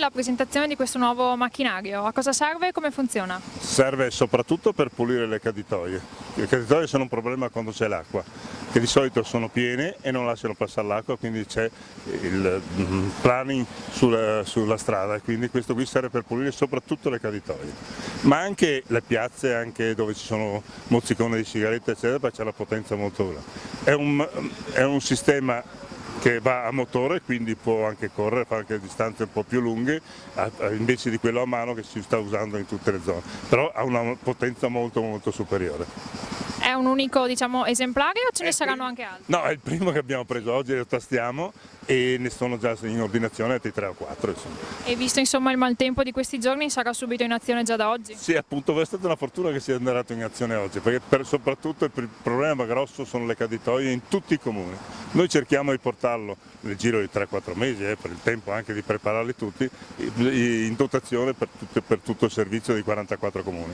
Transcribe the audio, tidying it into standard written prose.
La presentazione di questo nuovo macchinario, a cosa serve e come funziona? Serve soprattutto per pulire le caditoie. Le caditoie sono un problema quando c'è l'acqua, che di solito sono piene e non lasciano passare l'acqua, quindi c'è il planning sulla strada, quindi questo qui serve per pulire soprattutto le caditoie, ma anche le piazze, anche dove ci sono mozziconi di sigarette eccetera, perché c'è la potenza motora. È un sistema che va a motore, quindi può anche correre, fare anche distanze un po' più lunghe, invece di quello a mano che si sta usando in tutte le zone, però ha una potenza molto superiore. È un unico, diciamo, esemplare o ce ne saranno anche altri? No, è il primo che abbiamo preso oggi, lo tastiamo e ne sono già in ordinazione altri 3 o 4. Insomma. E visto insomma il maltempo di questi giorni, sarà subito in azione già da oggi? Sì, appunto, è stata una fortuna che sia andato in azione oggi, perché soprattutto il problema grosso sono le caditoie in tutti i comuni. Noi cerchiamo di portarlo nel giro di 3-4 mesi, per il tempo anche di prepararli tutti, in dotazione per tutto il servizio dei 44 comuni.